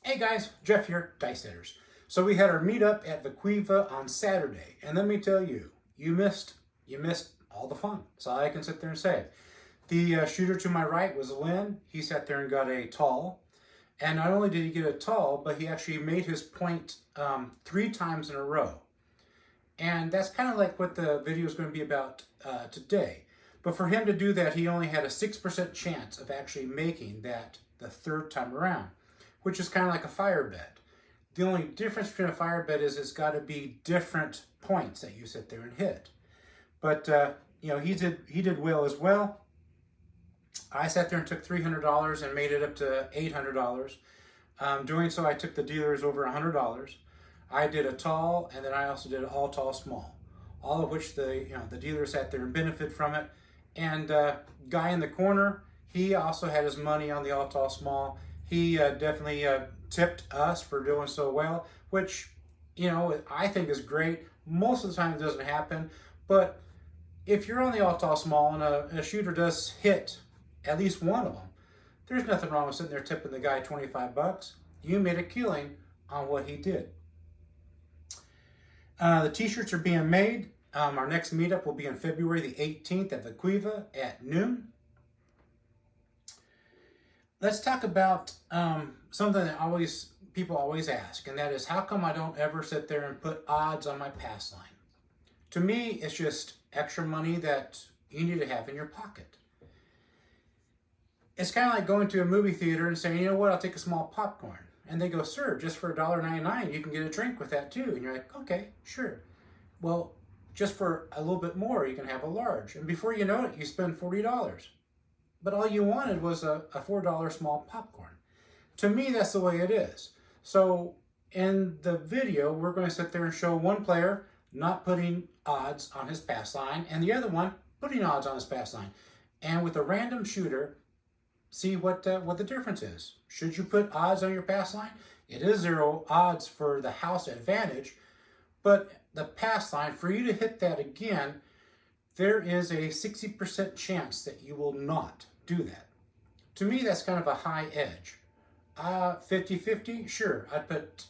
Hey guys, Jeff here, Dice Setters. So we had our meetup at Vaquiva on Saturday, and let me tell you, you missed all the fun. That's all I can sit there and say. The shooter to my right was Lynn. He sat there and got a tall, and not only did he get a tall, but he actually made his point 3 times in a row. And that's kind of like what the video is going to be about today. But for him to do that, he only had a 6% chance of actually making that the 3rd time around, which is kind of like a fire bet. The only difference between a fire bet is it's got to be different points that you sit there and hit. But he did well as well. I sat there and took $300 and made it up to $800. Doing so, I took the dealers over $100. I did a tall, and then I also did an all tall small, all of which the dealer sat there and benefited from it. And guy in the corner, he also had his money on the all tall small. He definitely tipped us for doing so well, which, I think is great. Most of the time it doesn't happen, but if you're on the all tall small and a shooter does hit at least one of them, there's nothing wrong with sitting there tipping the guy $25. You made a killing on what he did. The t-shirts are being made. Our next meetup will be on February the 18th at Vaquiva at noon. Let's talk about something that people always ask, and that is, how come I don't ever sit there and put odds on my pass line? To me, it's just extra money that you need to have in your pocket. It's kind of like going to a movie theater and saying, you know what, I'll take a small popcorn. And they go, sir, just for $1.99, you can get a drink with that too. And you're like, okay, sure. Well, just for a little bit more, you can have a large. And before you know it, you spend $40. But all you wanted was a $4 small popcorn. To me, that's the way it is. So in the video, we're going to sit there and show one player not putting odds on his pass line and the other one putting odds on his pass line. And with a random shooter, see what the difference is. Should you put odds on your pass line? It is 0 odds for the house advantage, but the pass line, for you to hit that again, there is a 60% chance that you will not do that. To me, that's kind of a high edge. 50-50, sure, I'd put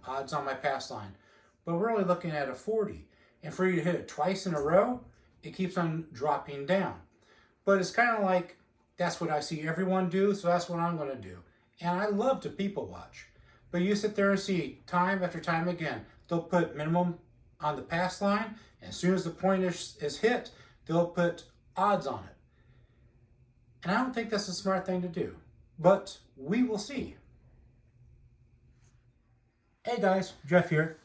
odds on my pass line, but we're only looking at a 40. And for you to hit it twice in a row, it keeps on dropping down. But it's kind of like, that's what I see everyone do, so that's what I'm going to do. And I love to people watch. But you sit there and see time after time again, they'll put minimum on the pass line, and as soon as the point is hit, they'll put odds on it. And I don't think that's a smart thing to do. But we will see. Hey guys, Jeff here.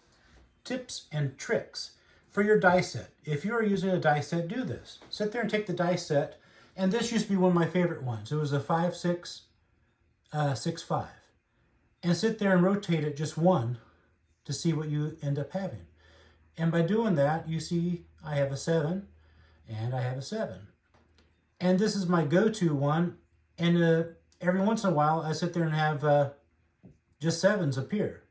Tips and tricks for your dice set. If you're using a dice set, do this. Sit there and take the dice set. And this used to be one of my favorite ones. It was a 5-6, 6-5. And sit there and rotate it just one to see what you end up having. And by doing that, you see I have a 7 and I have a 7. And this is my go-to one. And every once in a while, I sit there and have just 7s appear.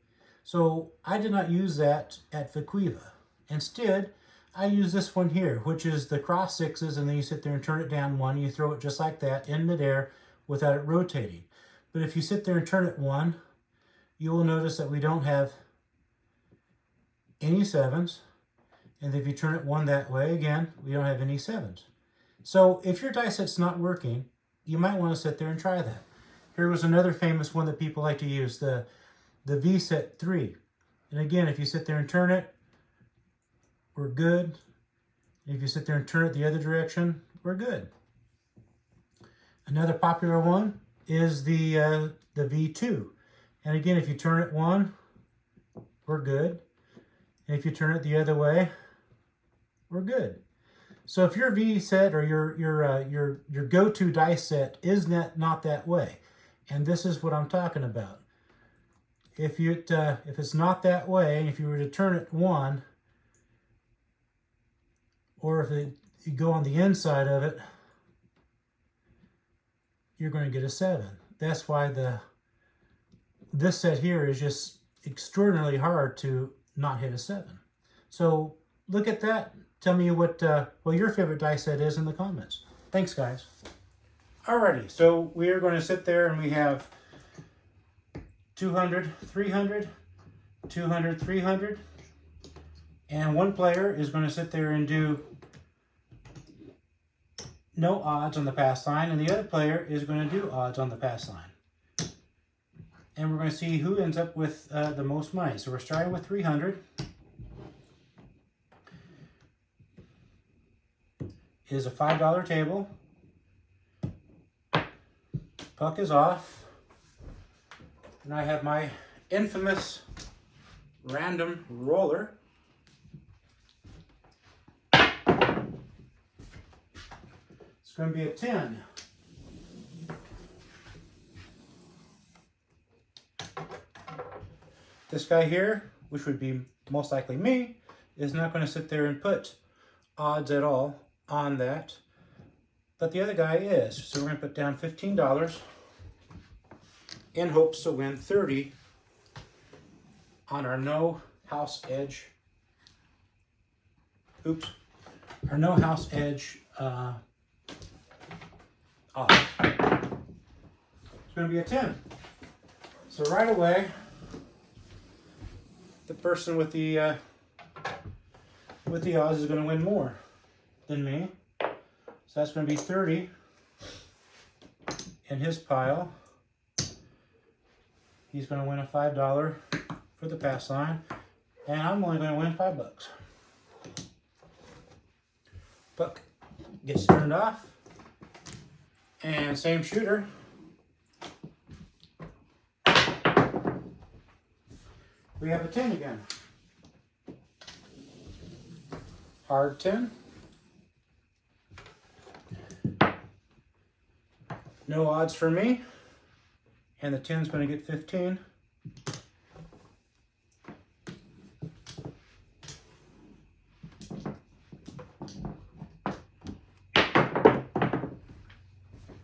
So I did not use that at Vaquiva. Instead, I use this one here, which is the cross 6s, and then you sit there and turn it down 1. You throw it just like that in midair without it rotating. But if you sit there and turn it 1, you will notice that we don't have any 7s. And if you turn it 1 that way, again, we don't have any 7s. So if your dice set's not working, you might want to sit there and try that. Here was another famous one that people like to use, the V-set 3. And again, if you sit there and turn it, we're good. If you sit there and turn it the other direction, we're good. Another popular one is the V2. And again, if you turn it 1, we're good. And if you turn it the other way, we're good. So if your V set or your go-to dice set is not that way, and this is what I'm talking about. If it's not that way, if you were to turn it 1, or if you go on the inside of it, you're going to get a 7. That's why this set here is just extraordinarily hard to not hit a 7. So look at that. Tell me what your favorite dice set is in the comments. Thanks, guys. Alrighty, so we are going to sit there and we have 200, 300, 200, 300. And one player is going to sit there and do no odds on the pass line, and the other player is going to do odds on the pass line. And we're going to see who ends up with the most money. So we're starting with 300. It is a $5 table. Puck is off. And I have my infamous random roller. It's going to be a 10. This guy here, which would be most likely me, is not going to sit there and put odds at all on that. But the other guy is. So we're going to put down $15 in hopes to win 30 on our no house edge. Oops. Our no house edge off. It's going to be a 10. So right away, the person with the odds is going to win more than me. So that's going to be 30 in his pile. He's going to win a $5 for the pass line, and I'm only going to win $5. Puck gets turned off, and same shooter. We have a 10 again. Hard 10. No odds for me. And the 10's going to get 15.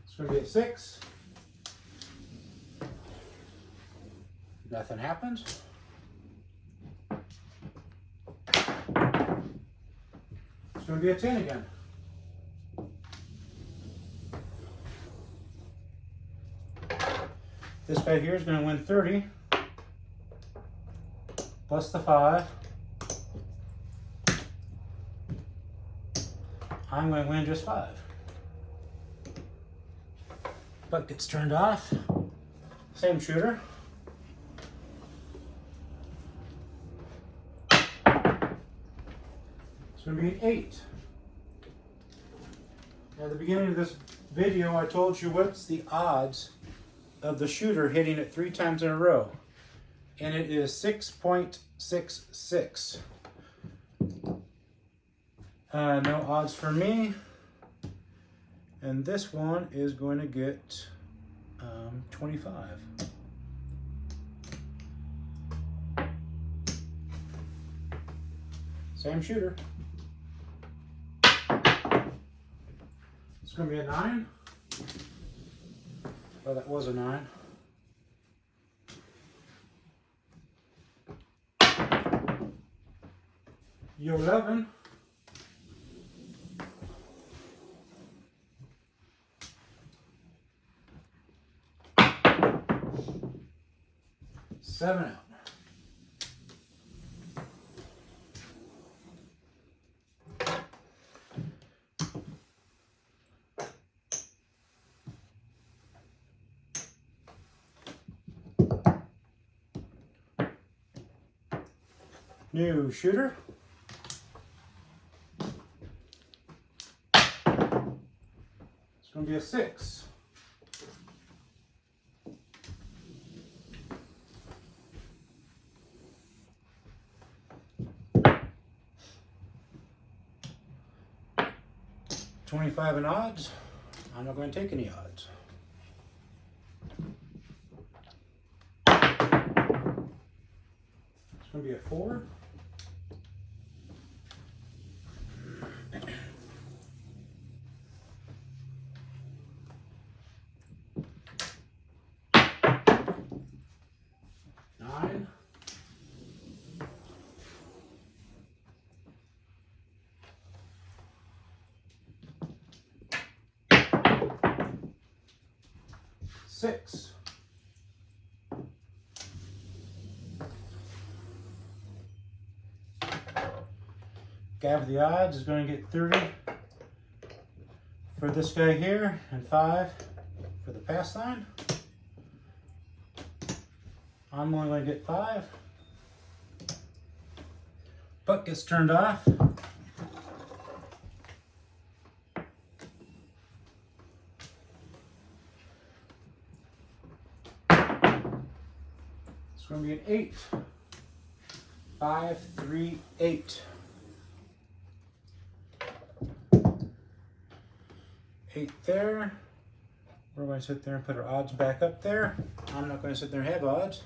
It's going to be a 6. Nothing happens. It's going to be a 10 again. This guy here is going to win 30 plus the 5. I'm going to win just 5. Puck gets turned off. Same shooter. It's going to be an 8. At the beginning of this video, I told you what's the odds of the shooter hitting it 3 times in a row, and it is 6.66. No odds for me, and this one is going to get 25. Same shooter. It's going to be a 9. Oh, that was a 9. You 11. Seven out. New shooter. It's going to be a 6. $25 in odds. I'm not going to take any odds. It's going to be a 4. Six. guy with the odds is going to get 30 for this guy here and 5 for the pass line. I'm only going to get 5. Puck gets turned off. It's going to be an 8. 5, 3, 8. 8 there. We're going to sit there and put our odds back up there. I'm not going to sit there and have odds.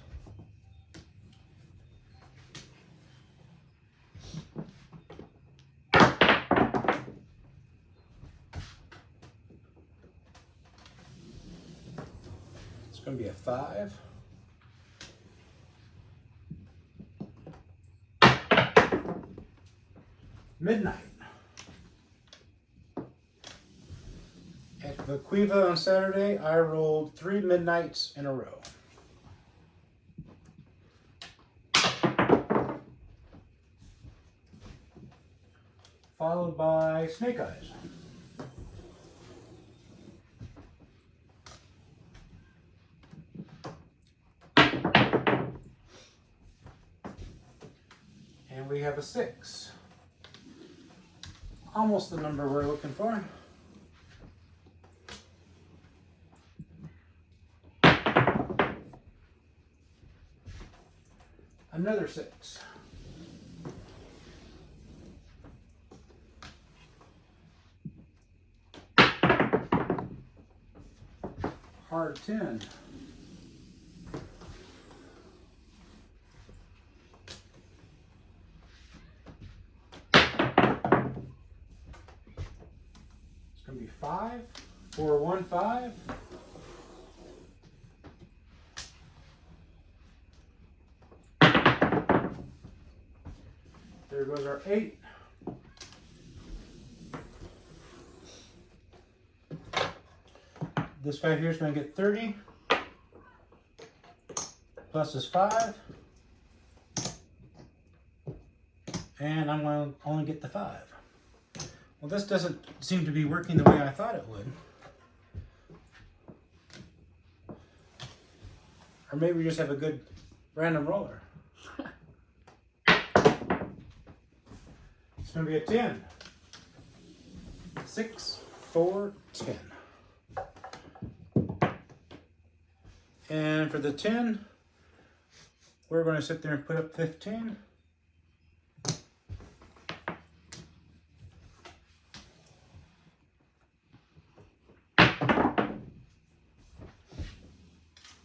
It's going to be a 5. Midnight. At Vaquiva on Saturday, I rolled 3 midnights in a row. Followed by Snake Eyes. And we have a 6. Almost the number we're looking for. Another 6. Hard 10. It's going to be 5, 4, 1, 5. There goes our 8. This guy here is going to get 30 plus his 5. And I'm going to only get the 5. Well, this doesn't seem to be working the way I thought it would. Or maybe we just have a good random roller. It's going to be a 10. 6, 4, 10. And for the 10, we're going to sit there and put up 15.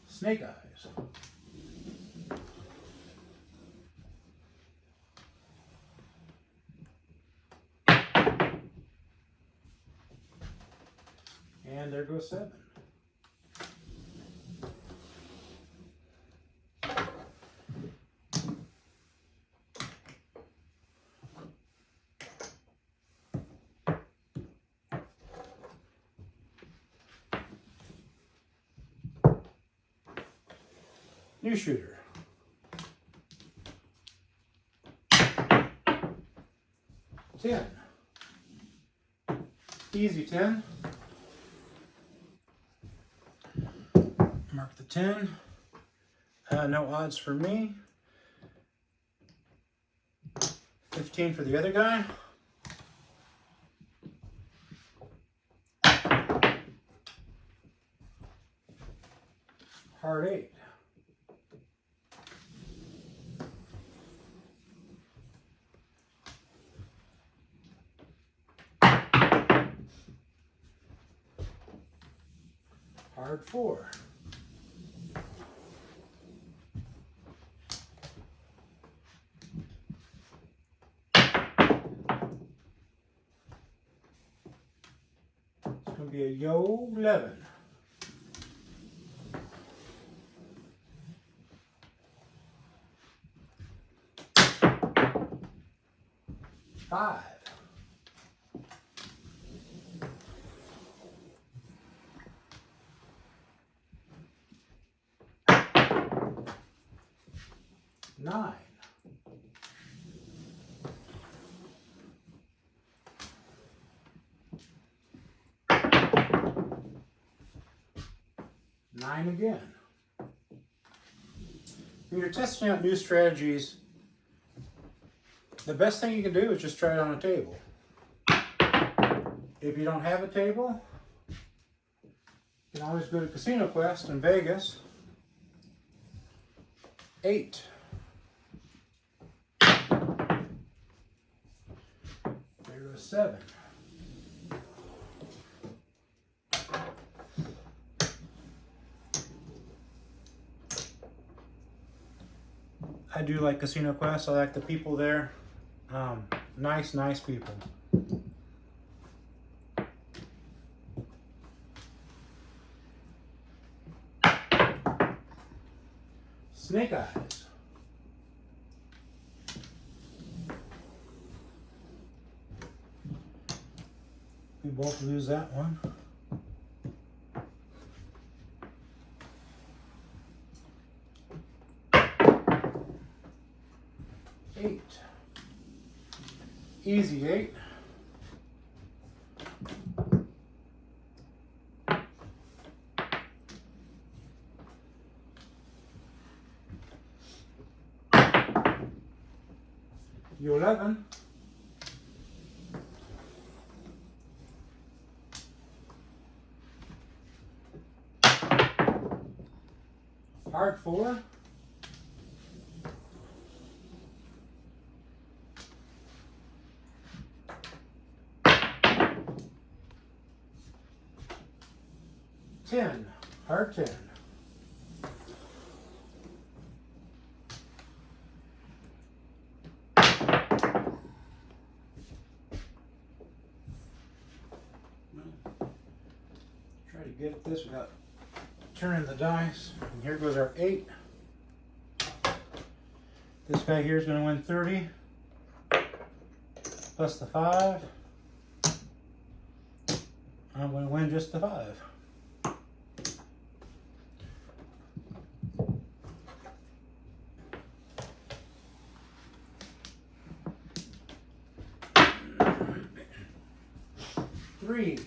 Snake Eyes. And there goes 7. New shooter. 10. Easy 10. Mark the 10. No odds for me. 15 for the other guy. Hard 8. Hard 4. It's going to be a yo 11. Five. 9. 9 again. When you're testing out new strategies, the best thing you can do is just try it on a table. If you don't have a table, you can always go to Casino Quest in Vegas. 8. There goes 7. I do like Casino Quest. I like the people there. Nice people. Snake Eyes. We both lose that one. Easy 8. You 11. Hard 4. Hard 10. Try to get at this without turning the dice. And here goes our 8. This guy here is going to win 30 plus the 5. I'm going to win just the 5. Three.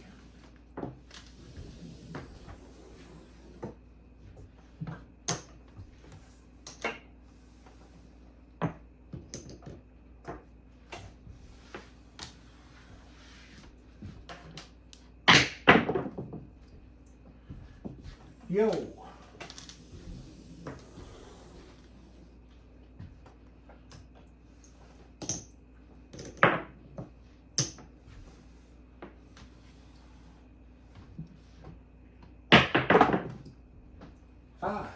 Yo. 5.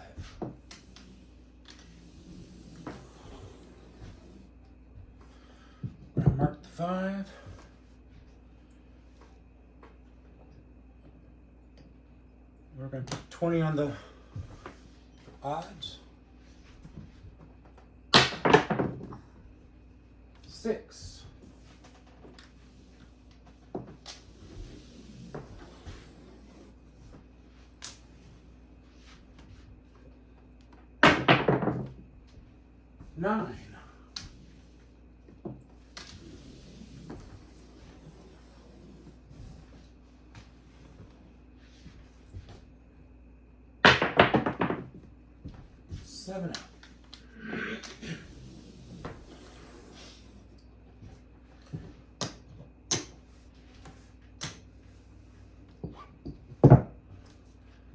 We're going to mark the 5. We're going to put 20 on the odds. 6. 9. 7 out.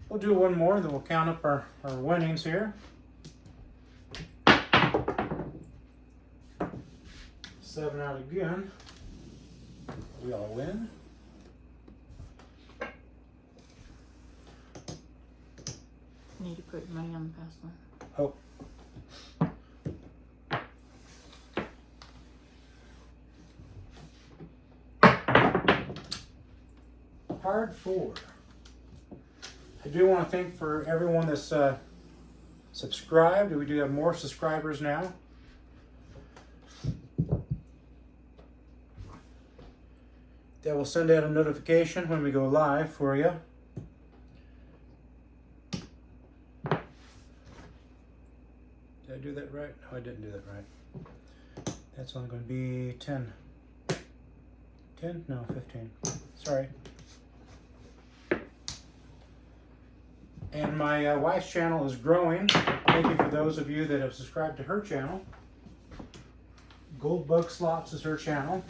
We'll do one more, then we'll count up our winnings here. 7 out again. We all win. Need to put money on the pass line. Oh. Hard 4. I do want to thank for everyone that's subscribed. We do have more subscribers now. That will send out a notification when we go live for you. Did I do that right? No, I didn't do that right. That's only going to be 10. 10? No, 15. Sorry. And my wife's channel is growing. Thank you for those of you that have subscribed to her channel. Goldbug Slots is her channel.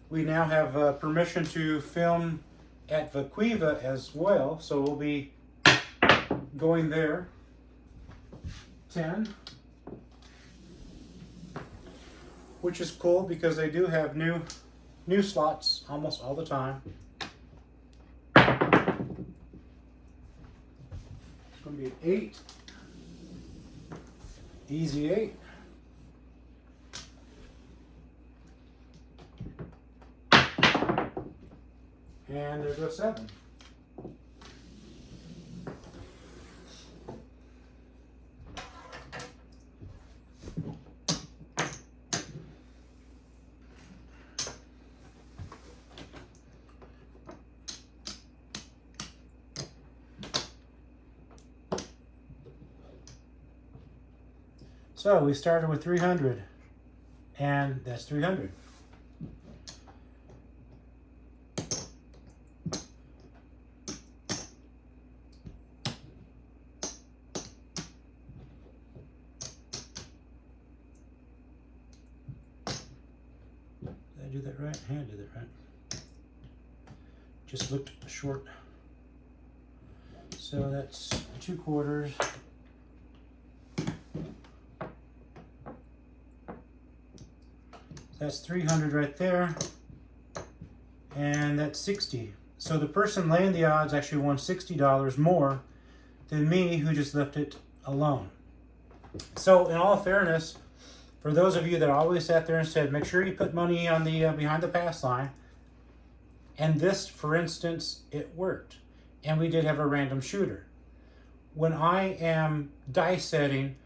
We now have permission to film at Vaquiva as well, so we'll be going there. 10. Which is cool because they do have new slots almost all the time. It's going to be an 8. Easy 8. And there goes 7. So we started with 300, and that's 300. Did I do that right? Yeah, I did that right. Just looked short. So that's 2 quarters. That's 300 right there, and that's 60. So the person laying the odds actually won $60 more than me, who just left it alone. So in all fairness, for those of you that always sat there and said, make sure you put money on the behind the pass line, and this, for instance, it worked. And we did have a random shooter. When I am dice setting,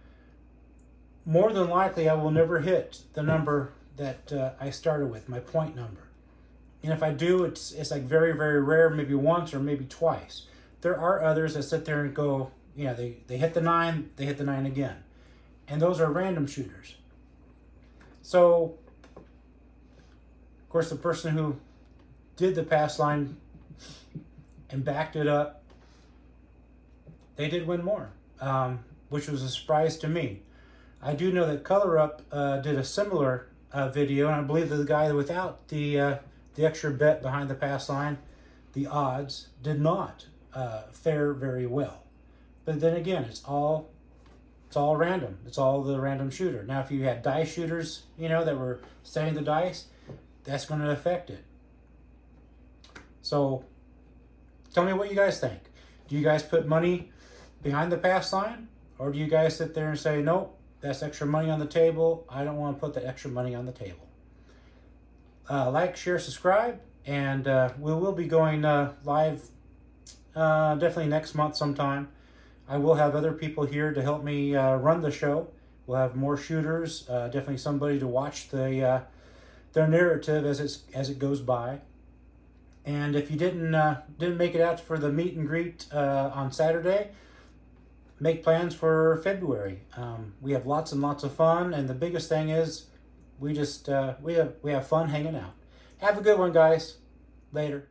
more than likely I will never hit the number that I started with, my point number. And if I do, it's like very, very rare, maybe once or maybe twice. There are others that sit there and go, yeah, they hit the 9, they hit the 9 again. And those are random shooters. So, of course, the person who did the pass line and backed it up, they did win more, which was a surprise to me. I do know that Color Up did a similar video, and I believe that the guy without the extra bet behind the pass line, the odds, did not fare very well. But then again, it's all random. It's all the random shooter. Now, if you had dice shooters, that were setting the dice, that's going to affect it. So, tell me what you guys think. Do you guys put money behind the pass line, or do you guys sit there and say, nope, that's extra money on the table, I don't want to put that extra money on the table? Like, share, subscribe, and we will be going live definitely next month sometime. I will have other people here to help me run the show. We'll have more shooters, definitely somebody to watch their narrative as it goes by. And if you didn't make it out for the meet and greet on Saturday, make plans for February. We have lots and lots of fun, and the biggest thing is we have fun hanging out. Have a good one, guys. Later.